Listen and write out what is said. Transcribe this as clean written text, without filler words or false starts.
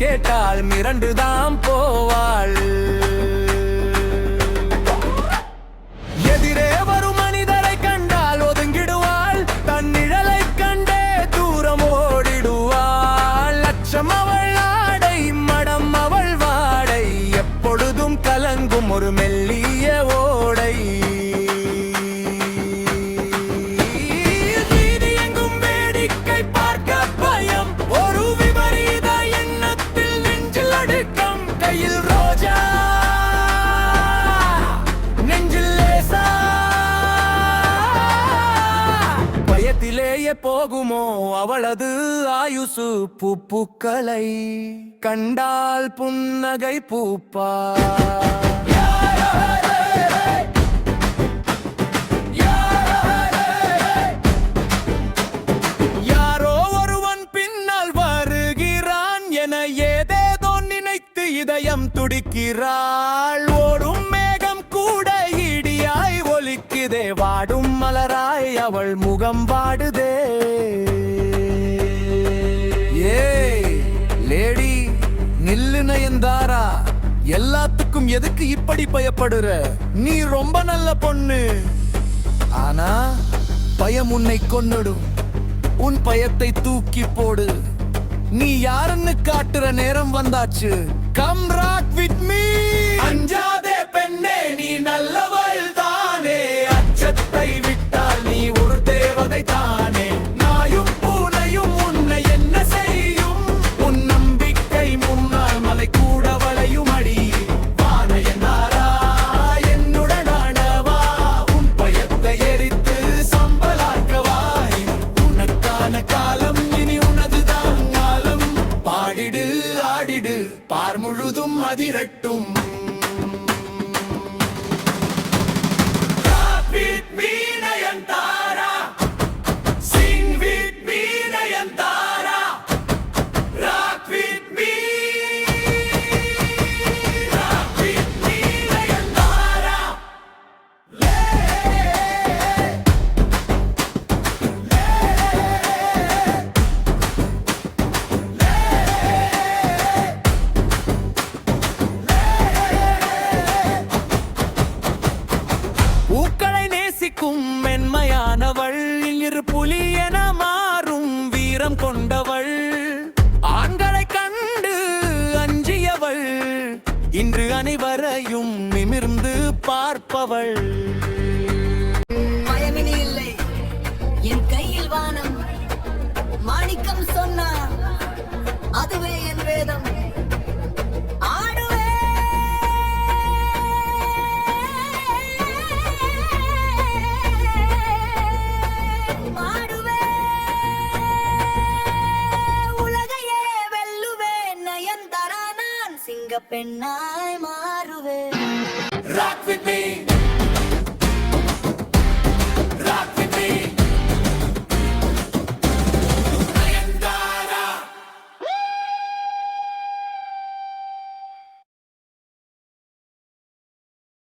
கேட்டால் மிரண்டுதான் போவாள். எதிரே வரும் மனிதரை கண்டால் ஒதுங்கிடுவாள். தன் நிழலை கண்டே தூரம் ஓடிடுவாள். லட்சம் அவள் ஆடை, மடம் அவள் வாடை, எப்பொழுதும் கலங்கும் ஒரு மெல்லிய ஓடை. வீதி எங்கும் வேடிக்கை பார்க்க பயம், ஒரு விபரீத எண்ணத்தில் நெஞ்சில் அடுக்கம். கையில் ரோஜா, நெஞ்சில் லேசா, பயத்திலேயே போகுமோ அவளது ஆயுசு. பூக்களை கண்டால் புன்னகை பூப்பா. யாரோ ஒருவன் பின்னால் வருகிறான் என ஏதேதோ நினைத்து இதயம் துடிக்கிறாள். ஓடும் மேகம் கூட இடியாய் ஒலிக்குதே, வாடும் மலராய் அவள் முகம் வாடுதே. ஏய் லேடி, நில்லு நயன்தாரா, எல்லாத்துக்கும் எதுக்கு இப்படி பயப்படுற? நீ ரொம்ப நல்ல பொண்ணு. ஆனா பயம் உன்னை கொன்னுடும். உன் பயத்தை தூக்கி போடு. நீ யாருன்னு காட்டுற நேரம் வந்தாச்சு. Come rock with me. அஞ்சாதே பெண்ணே, நீ நல்லவள் தானே. அச்சத்தை விட்டால் நீ ஒரு தேவதை தானே. நாயும் பூனையும் உன்னை என்ன செய்யும்? உன் நம்பிக்கை முன்னால் மலை கூட வளையும் அடி. வானையனாரா என்னுடனானவா, உன் பயத்தை எரித்து சம்பளாக்கவா. உனக்கான காலம் இனி உனதுதான் காலம். பாடிடு ஆடிடு, பார் முழுதும் அதிரட்டும். பூக்களை நேசிக்கும் மென்மையானவள், இரு புலி என மாறும் வீரம் கொண்டவள். ஆண்களை கண்டு அஞ்சியவள், இன்று அனைவரையும் நிமிர்ந்து பார்ப்பவள். பயமினி இல்லை என் கையில் வானம். மாணிக்கம் சொன்னார், அதுவே என் வேதம். பெண்ணாய் மாறுவே. Rock with me.